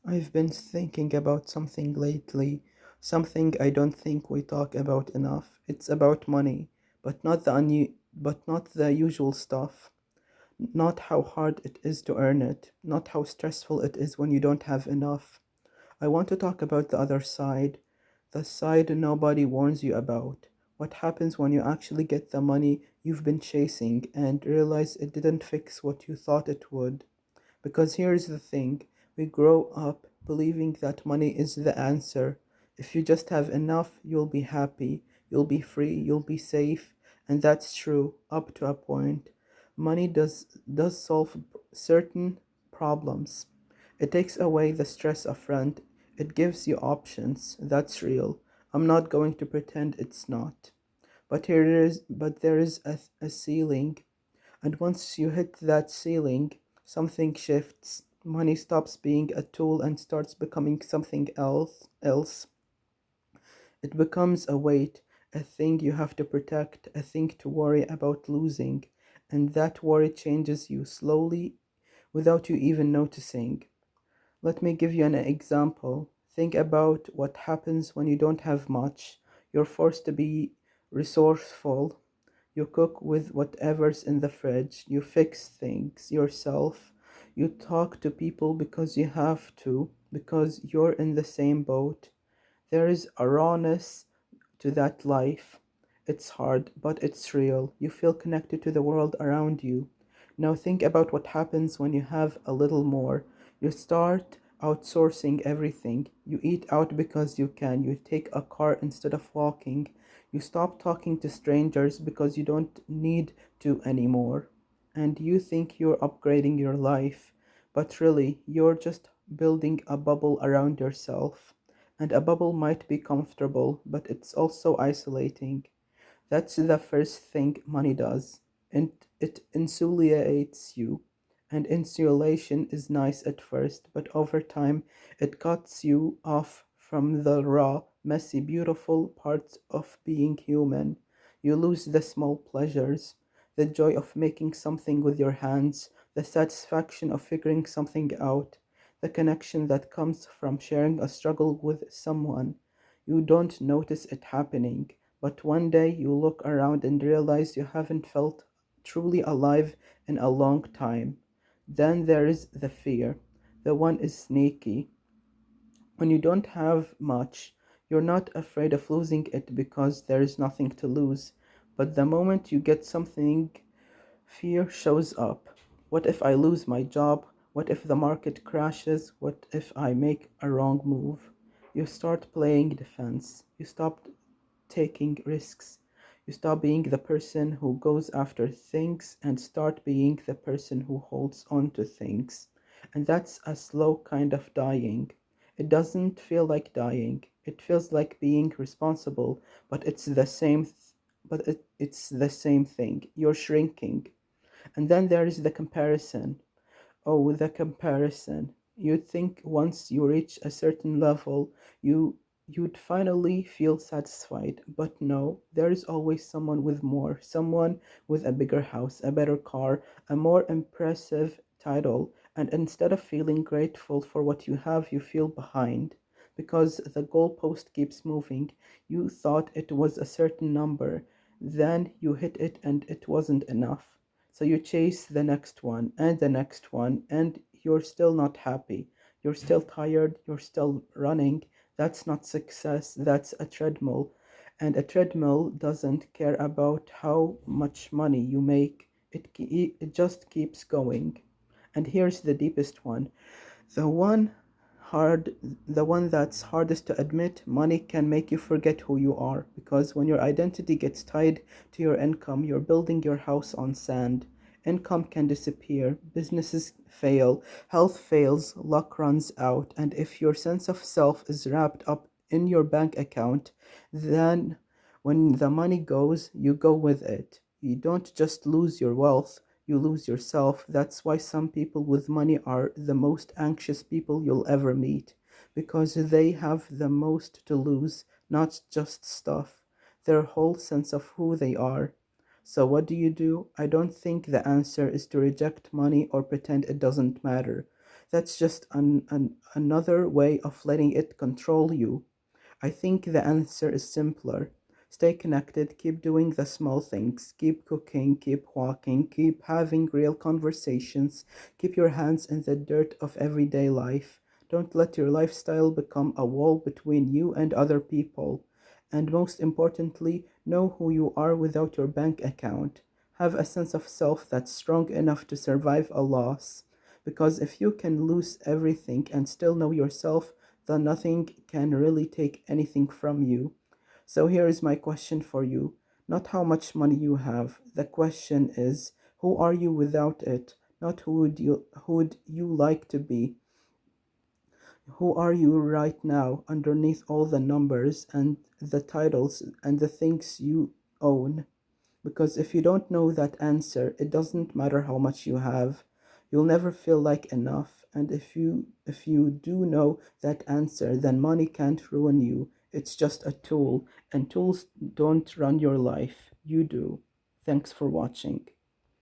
I've been thinking about something lately, something I don't think we talk about enough. It's about money, but not the usual stuff. Not how hard it is to earn it, not how stressful it is when you don't have enough. I want to talk about the other side, the side nobody warns you about. What happens when you actually get the money you've been chasing and realize it didn't fix what you thought it would? Because here's the thing, we grow up believing that money is the answer. If you just have enough, you'll be happy, you'll be free, you'll be safe, and that's true up to a point. Money does solve certain problems. It takes away the stress of rent. It gives you options. That's real. I'm not going to pretend it's not. But there is a ceiling, and once you hit that ceiling, something shifts. Money stops being a tool and starts becoming something else. It becomes a weight, a thing you have to protect, a thing to worry about losing, and that worry changes you slowly without you even noticing. Let me give you an example. Think about what happens when you don't have much. You're forced to be resourceful. You cook with whatever's in the fridge. You fix things yourself. You talk to people because you have to, because you're in the same boat. There is a rawness to that life. It's hard, but it's real. You feel connected to the world around you. Now think about what happens when you have a little more. You start outsourcing everything. You eat out because you can. You take a car instead of walking. You stop talking to strangers because you don't need to anymore. And you think you're upgrading your life, but really, you're just building a bubble around yourself. And a bubble might be comfortable, but it's also isolating. That's the first thing money does. And it insulates you. And insulation is nice at first, but over time it cuts you off from the raw, messy, beautiful parts of being human. You lose the small pleasures, the joy of making something with your hands, the satisfaction of figuring something out, the connection that comes from sharing a struggle with someone. You don't notice it happening, but one day you look around and realize you haven't felt truly alive in a long time. Then there is the fear. The one is sneaky. When you don't have much, you're not afraid of losing it because there is nothing to lose. But the moment you get something, fear shows up. What if I lose my job? What if the market crashes? What if I make a wrong move? You start playing defense. You stop taking risks. You stop being the person who goes after things and start being the person who holds on to things. And that's a slow kind of dying. It doesn't feel like dying. It feels like being responsible, but it's the same thing. You're shrinking. And then there is the comparison. Oh, the comparison. You'd think once you reach a certain level, you'd finally feel satisfied. But no, there is always someone with more, someone with a bigger house, a better car, a more impressive title. And instead of feeling grateful for what you have, you feel behind. Because the goalpost keeps moving. You thought it was a certain number, then you hit it and it wasn't enough. So you chase the next one and the next one, and you're still not happy. You're still tired. You're still running. That's not success. That's a treadmill. And a treadmill doesn't care about how much money you make, it just keeps going. And here's the deepest one. The one hard the one that's hardest to admit, money can make you forget who you are, because when your identity gets tied to your income, you're building your house on sand. Income can disappear, businesses fail, health fails, luck runs out, and if your sense of self is wrapped up in your bank account, then when the money goes, you go with it. You don't just lose your wealth, you lose yourself. That's why some people with money are the most anxious people you'll ever meet, because they have the most to lose, not just stuff, their whole sense of who they are. So, what do? I don't think the answer is to reject money or pretend it doesn't matter. That's just another way of letting it control you. I think the answer is simpler. Stay connected, keep doing the small things, keep cooking, keep walking, keep having real conversations, keep your hands in the dirt of everyday life. Don't let your lifestyle become a wall between you and other people. And most importantly, know who you are without your bank account. Have a sense of self that's strong enough to survive a loss. Because if you can lose everything and still know yourself, then nothing can really take anything from you. So here is my question for you. Not how much money you have. The question is, who are you without it? Not who would you like to be. Who are you right now underneath all the numbers and the titles and the things you own? Because if you don't know that answer, it doesn't matter how much you have. You'll never feel like enough. And if you do know that answer, then money can't ruin you. It's just a tool, and tools don't run your life. You do. Thanks for watching.